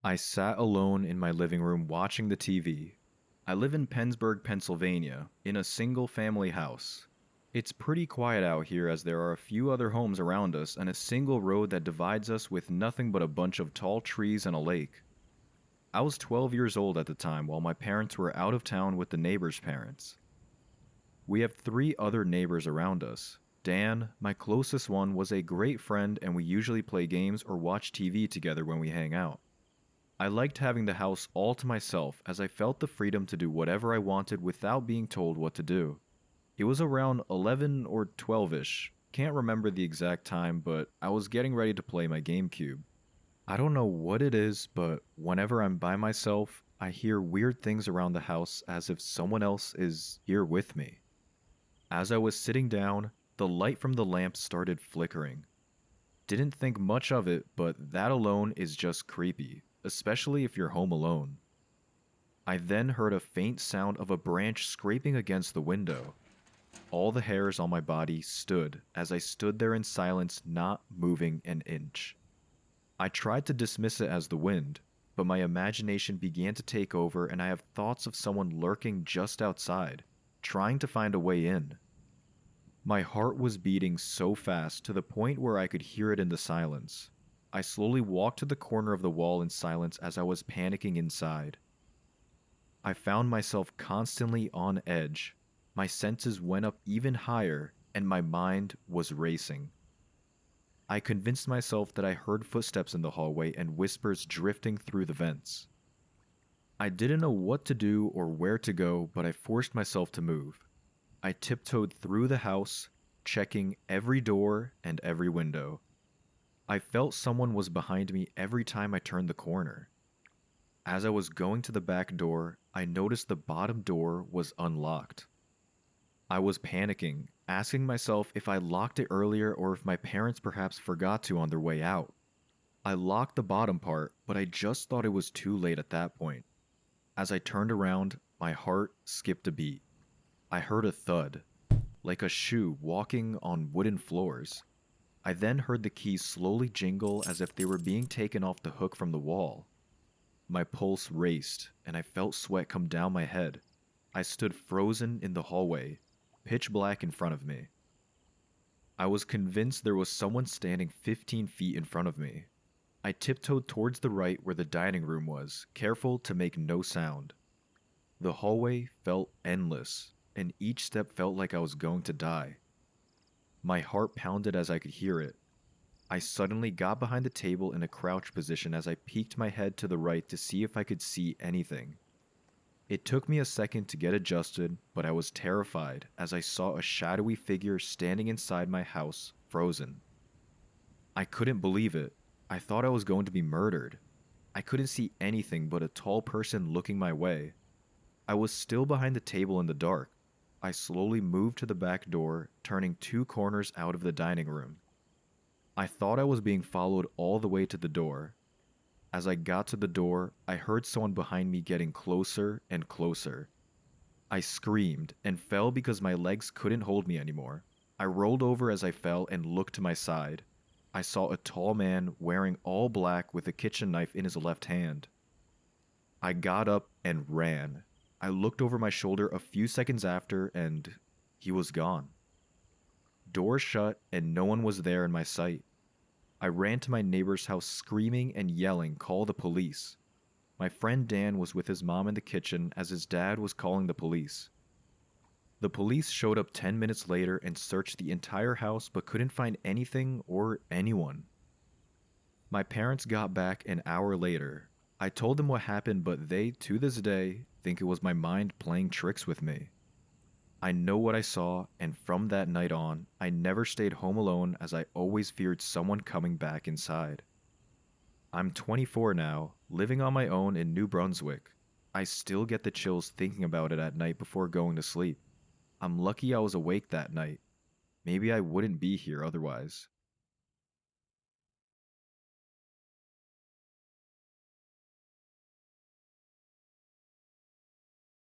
I sat alone in my living room watching the TV. I live in Pennsburg, Pennsylvania, in a single family house. It's pretty quiet out here as there are a few other homes around us and a single road that divides us with nothing but a bunch of tall trees and a lake. I was 12 years old at the time while my parents were out of town with the neighbors' parents. We have three other neighbors around us. Dan, my closest one, was a great friend and we usually play games or watch TV together when we hang out. I liked having the house all to myself as I felt the freedom to do whatever I wanted without being told what to do. It was around 11 or 12ish. Can't remember the exact time, but I was getting ready to play my GameCube. I don't know what it is, but whenever I'm by myself, I hear weird things around the house as if someone else is here with me. As I was sitting down, the light from the lamp started flickering. Didn't think much of it, but that alone is just creepy, especially if you're home alone. I then heard a faint sound of a branch scraping against the window. All the hairs on my body stood as I stood there in silence, not moving an inch. I tried to dismiss it as the wind, but my imagination began to take over and I have thoughts of someone lurking just outside, trying to find a way in. My heart was beating so fast to the point where I could hear it in the silence. I slowly walked to the corner of the wall in silence as I was panicking inside. I found myself constantly on edge. My senses went up even higher and my mind was racing. I convinced myself that I heard footsteps in the hallway and whispers drifting through the vents. I didn't know what to do or where to go, but I forced myself to move. I tiptoed through the house, checking every door and every window. I felt someone was behind me every time I turned the corner. As I was going to the back door, I noticed the bottom door was unlocked. I was panicking, asking myself if I locked it earlier or if my parents perhaps forgot to on their way out. I locked the bottom part, but I just thought it was too late at that point. As I turned around, my heart skipped a beat. I heard a thud, like a shoe walking on wooden floors. I then heard the keys slowly jingle as if they were being taken off the hook from the wall. My pulse raced, and I felt sweat come down my head. I stood frozen in the hallway, pitch black in front of me. I was convinced there was someone standing 15 feet in front of me. I tiptoed towards the right where the dining room was, careful to make no sound. The hallway felt endless, and each step felt like I was going to die. My heart pounded as I could hear it. I suddenly got behind the table in a crouch position as I peeked my head to the right to see if I could see anything. It took me a second to get adjusted, but I was terrified as I saw a shadowy figure standing inside my house, frozen. I couldn't believe it. I thought I was going to be murdered. I couldn't see anything but a tall person looking my way. I was still behind the table in the dark. I slowly moved to the back door, turning 2 corners out of the dining room. I thought I was being followed all the way to the door. As I got to the door, I heard someone behind me getting closer and closer. I screamed and fell because my legs couldn't hold me anymore. I rolled over as I fell and looked to my side. I saw a tall man wearing all black with a kitchen knife in his left hand. I got up and ran. I looked over my shoulder a few seconds after and he was gone. Doors shut and no one was there in my sight. I ran to my neighbor's house screaming and yelling, "Call the police." My friend Dan was with his mom in the kitchen as his dad was calling the police. The police showed up 10 minutes later and searched the entire house but couldn't find anything or anyone. My parents got back an hour later. I told them what happened, but they, to this day, think it was my mind playing tricks with me. I know what I saw, and from that night on, I never stayed home alone as I always feared someone coming back inside. I'm 24 now, living on my own in New Brunswick. I still get the chills thinking about it at night before going to sleep. I'm lucky I was awake that night. Maybe I wouldn't be here otherwise.